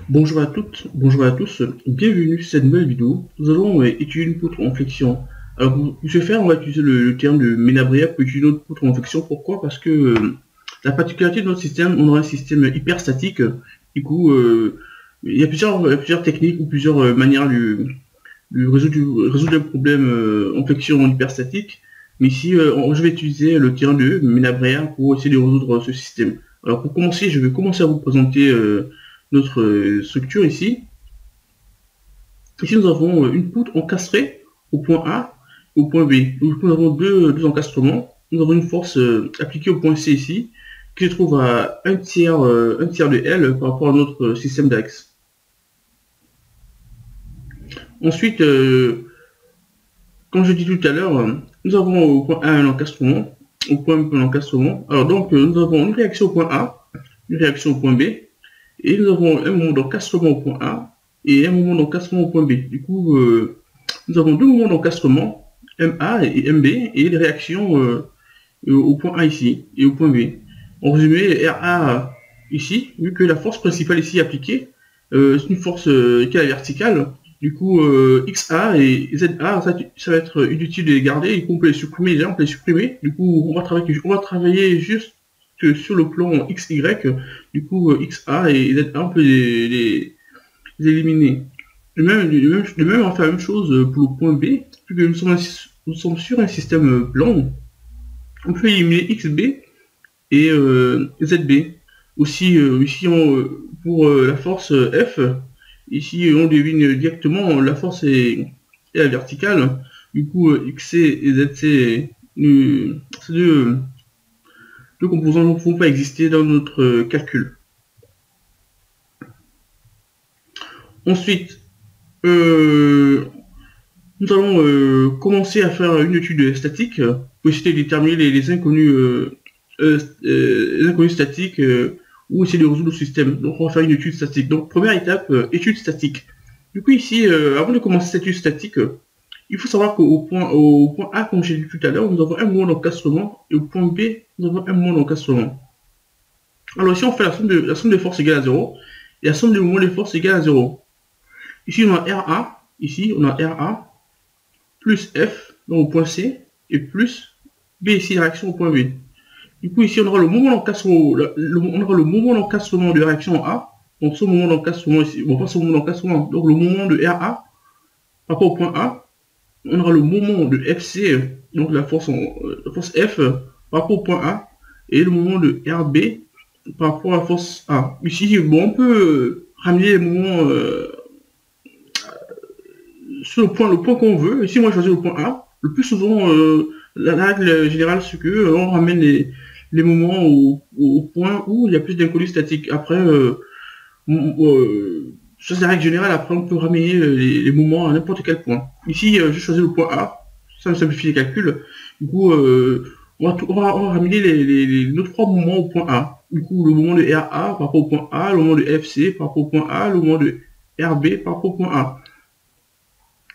Bonjour à toutes, bonjour à tous, bienvenue sur cette nouvelle vidéo. Nous allons étudier une poutre en flexion. Alors pour ce faire, on va utiliser le terme de Menabrea pour étudier notre poutre en flexion. Pourquoi? Parce que la particularité de notre système, on aura un système hyperstatique. Du coup, il y a plusieurs techniques ou plusieurs manières de résoudre un problème en flexion en hyperstatique. Mais ici, je vais utiliser le terme de Menabrea pour essayer de résoudre ce système. Alors pour commencer, je vais commencer à vous présenter notre structure ici. Ici, nous avons une poutre encastrée au point A et au point B. Donc, nous avons deux encastrements. Nous avons une force appliquée au point C ici, qui se trouve à un tiers de L par rapport à notre système d'axe. Ensuite, comme je dis tout à l'heure, nous avons au point A un encastrement, au point B un encastrement. Alors donc, nous avons une réaction au point A, une réaction au point B, et nous avons un moment d'encastrement au point A et un moment d'encastrement au point B. Du coup, nous avons deux moments d'encastrement, MA et MB, et les réactions au point A ici et au point B. En résumé, RA ici, vu que la force principale ici appliquée, c'est une force qui est la verticale. Du coup, XA et ZA, ça va être inutile de les garder, et on peut les supprimer, déjà on peut les supprimer. Du coup, on va travailler juste sur le plan XY. Du coup, XA et ZA, on peut les éliminer. De même, on va faire la même chose pour le point B, vu que nous sommes sur un système plan. On peut éliminer XB et ZB. Aussi, ici, pour la force F, ici, on devine directement la force est la verticale. Du coup, XC et ZC, ces deux composants ne pourront pas exister dans notre calcul. Ensuite, nous allons commencer à faire une étude statique pour essayer de déterminer les inconnus statiques ou essayer de résoudre le système. Donc on va faire une étude statique. Donc première étape, étude statique. Du coup ici, avant de commencer cette étude statique, il faut savoir qu'au point A, comme j'ai dit tout à l'heure, nous avons un moment d'encastrement et au point B, nous avons un moment d'encastrement. Alors ici on fait la somme des forces égale à 0 et la somme des moments des forces égale à 0. Ici on a RA, ici on a RA plus F, donc au point C, et plus B ici, la réaction au point B. Du coup, ici, on aura le moment d'encastrement, de réaction A. Donc, ce moment d'encastrement ici, bon, pas ce moment d'encastrement, donc le moment de RA par rapport au point A. On aura le moment de FC, donc la force F par rapport au point A. Et le moment de RB par rapport à la force A. Ici, bon, on peut ramener les moments sur le point qu'on veut. Ici, moi, je choisis le point A. Le plus souvent, la règle générale, c'est que on ramène les moments au point où il y a plus d'inconnus statiques. Après, ça c'est la règle générale. Après, on peut ramener les moments à n'importe quel point. Ici, je choisis le point A. Ça me simplifie les calculs. Du coup, on va ramener nos trois moments au point A. Du coup, le moment de RA par rapport au point A, le moment de FC par rapport au point A, le moment de RB par rapport au point A.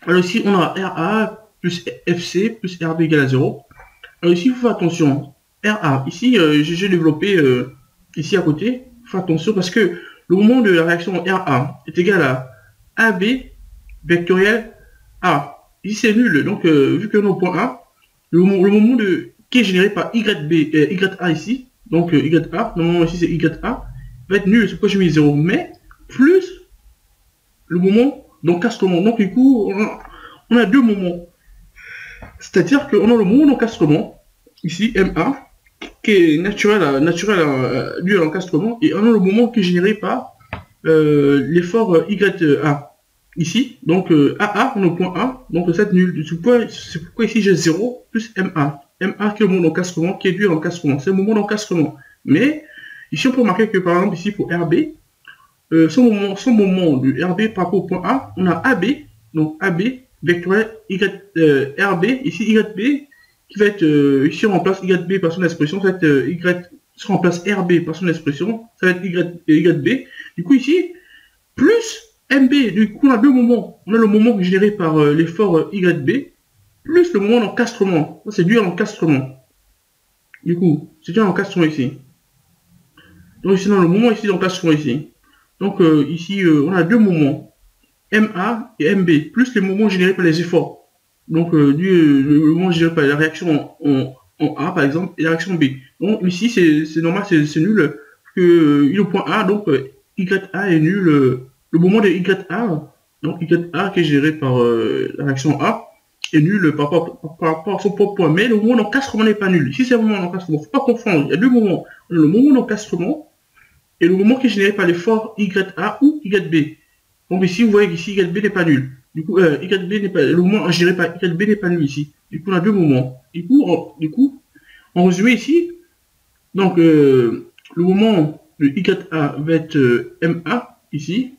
Alors ici, on a RA plus FC plus RB égale à 0. Alors ici, il faut faire attention. RA, ici, j'ai développé ici à côté. Il faut faire attention parce que le moment de la réaction RA est égal à AB vectoriel A. Ici, c'est nul. Donc, vu que nous au point A, le moment qui est généré par YA ici, donc YA, le moment ici c'est YA, va être nul. C'est pourquoi j'ai mis 0. Mais plus le moment d'encastrement. Donc, du coup, on a deux moments. C'est-à-dire qu'on a le moment d'encastrement, ici, MA, qui est naturel dû à l'encastrement, et on a le moment qui est généré par l'effort YA. Ici, donc AA, on est au point A, donc c'est nul. C'est pourquoi ici j'ai 0 plus MA. MA qui est le moment d'encastrement, qui est dû à l'encastrement. C'est le moment d'encastrement. Mais, ici on peut remarquer que par exemple ici pour RB, son moment de RB par rapport au point A, on a AB, donc AB, vectoriel RB, ici YB, qui va être, ici on remplace YB par son expression, ça va être si on remplace RB par son expression, ça va être YB. Du coup ici, plus MB, du coup on a deux moments. On a le moment généré par l'effort YB, plus le moment d'encastrement. Ça c'est dû à l'encastrement. Du coup, c'est dû à l'encastrement ici. Donc ici, dans le moment ici d'encastrement ici. Donc ici, on a deux moments, MA et MB, plus les moments générés par les efforts. Donc le moment généré par la réaction en A, par exemple, et la réaction B. Donc ici, c'est normal, c'est nul, que il est au point A, donc YA est nul. Le moment de YA, donc YA qui est géré par la réaction A, est nul par rapport à son propre point. Mais le moment d'encastrement n'est pas nul. Ici, c'est le moment d'encastrement. Il ne faut pas confondre. Il y a deux moments. Le moment d'encastrement et le moment qui est généré par l'effort YA ou YB. Donc ici, vous voyez qu'ici, YB n'est pas nul. Du coup, YB n'est pas, le moment géré par YB n'est pas nul ici. Du coup, on a deux moments. Du coup, en résumé ici, donc le moment de YA va être MA, ici,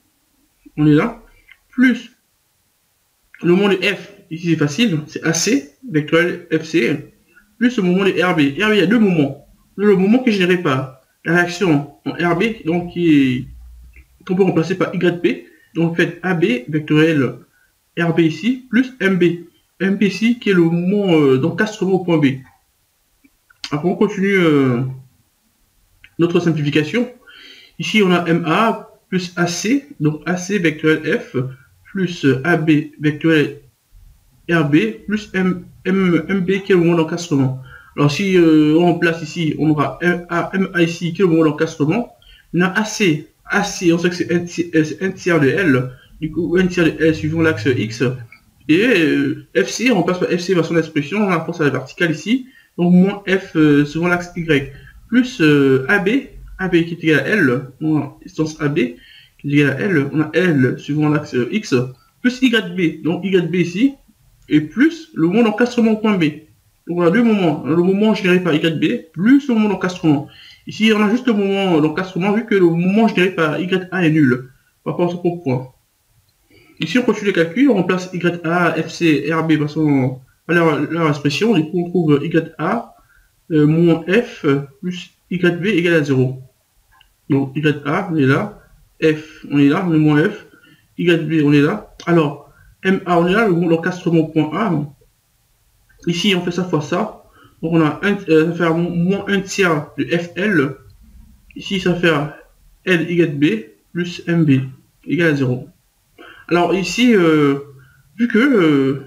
on est là, plus le moment de F, ici c'est facile, c'est AC, vectoriel FC, plus le moment de RB. RB, il y a deux moments. Le moment qui est généré par la réaction en RB, donc qu'on peut remplacer par YB, donc faites AB, vectoriel RB ici, plus MB. MB ici, qui est le moment d'encastrement au point B. Après, on continue notre simplification. Ici, on a MA plus AC, donc AC vectoriel F, plus AB vectoriel RB, plus MB qui est le moment d'encastrement. Alors, si on remplace ici, on aura MA ici qui est le moment d'encastrement. On a AC, on sait que c'est un tiers de L, du coup, un tiers de L suivant l'axe X. Et FC, on remplace par FC vers son expression, on apporte à la verticale ici, donc moins F suivant l'axe Y, plus AB, AB qui est égal à L, on a distance AB qui est égal à L, on a L suivant l'axe X, plus YB, donc YB ici, et plus le moment d'encastrement au point B. Donc on a deux moments, le moment généré par YB, plus le moment d'encastrement. Ici, on a juste le moment d'encastrement, vu que le moment généré par YA est nul, par rapport à ce propre point. Ici, on continue les calculs, on remplace YA, FC, RB à leur expression. Du coup, on trouve YA moins F plus YB égale à 0. Donc, YA, on est là. F, on est là, on est moins F. YB, on est là. Alors, MA, on est là, l'encastrement au point A. Ici, on fait ça fois ça. Donc, on a ça va faire moins 1 tiers de FL. Ici, ça va faire LYB plus MB égale à 0. Alors ici, vu que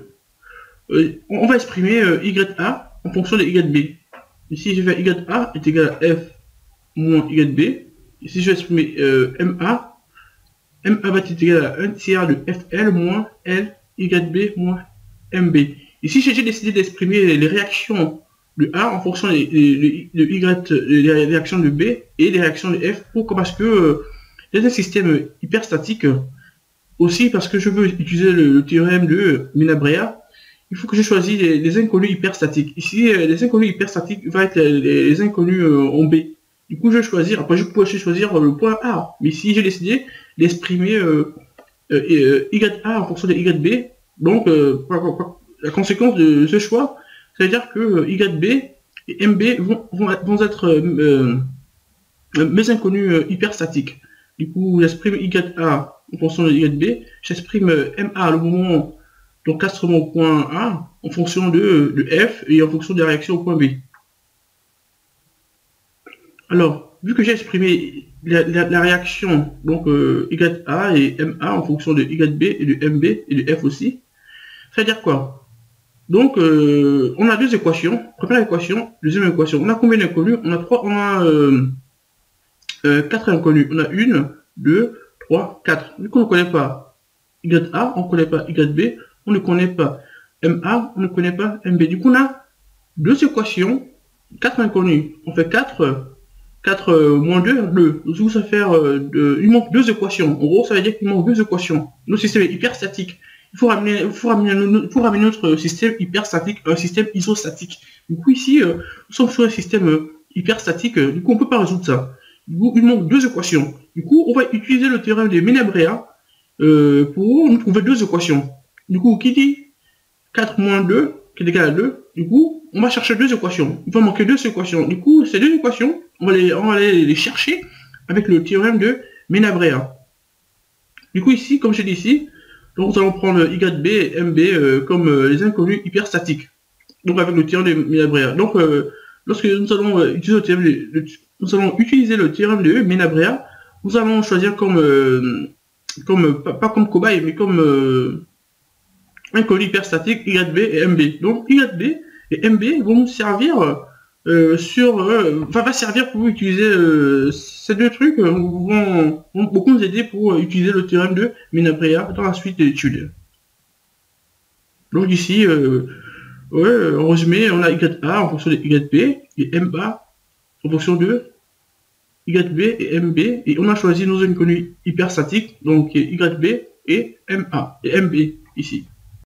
on va exprimer YA en fonction de YB. Ici, je vais YA est égal à F moins YB. Ici, je vais exprimer MA. MA va être égal à 1 tiers de FL moins LYB moins MB. Ici, j'ai décidé d'exprimer les réactions de A en fonction de Y, des réactions de B et des réactions de F. Pourquoi? Parce que c'est un système hyperstatique. Aussi parce que je veux utiliser le théorème de Menabrea, il faut que je choisisse les inconnus hyperstatiques. Ici, les inconnus hyperstatiques vont être les inconnus en B. Du coup, je vais choisir, après je pourrais choisir le point A. Mais ici, j'ai décidé d'exprimer YA en fonction de YB. Donc, la conséquence de ce choix, c'est-à-dire que YB et MB vont être mes inconnus hyperstatiques. Du coup, j'exprime YA en fonction de YB, j'exprime MA le moment d'encastrement au point A en fonction de F et en fonction des réactions au point B. Alors, vu que j'ai exprimé la réaction, donc YA et MA en fonction de YB et de MB et de F aussi, ça veut dire quoi? Donc, on a deux équations. Première équation, deuxième équation. On a combien d'inconnus? On a 4 inconnus. On a 1, 2, 3, 4. Vu qu'on ne connaît pas YA, on ne connaît pas YB, on ne connaît pas MA, on ne connaît pas MB. Du coup, on a deux équations, 4 inconnus. On fait 4 moins 2, 2. Donc, ça fait il manque deux équations. En gros, ça veut dire qu'il manque deux équations. Notre système est hyper statique. Il faut ramener notre système hyper statique à un système isostatique. Du coup, ici, nous sommes sur un système hyper statique. Du coup, on ne peut pas résoudre ça. Du coup, il manque deux équations. Du coup, on va utiliser le théorème de Menabrea pour nous trouver deux équations. Du coup, qui dit 4 moins 2, qui est égal à 2, du coup, on va chercher deux équations. Il va manquer deux équations. Du coup, ces deux équations, on va aller les chercher avec le théorème de Menabrea. Du coup, ici, comme j'ai dit ici, donc nous allons prendre YB et MB comme les inconnus hyperstatiques. Donc, avec le théorème de Menabrea. Donc, lorsque nous allons utiliser le théorème de Menabrea nous allons choisir pas comme cobaye, mais comme inconnu hyperstatique YB et MB. Donc YB et MB vont nous servir va servir pour utiliser ces deux trucs vont beaucoup nous aider pour utiliser le théorème de Menabrea dans la suite des études. Donc ici, en résumé, on a YA en fonction de YB et MA en fonction de YB et MB, et on a choisi nos inconnus hyperstatiques, donc YB et MA et MB ici.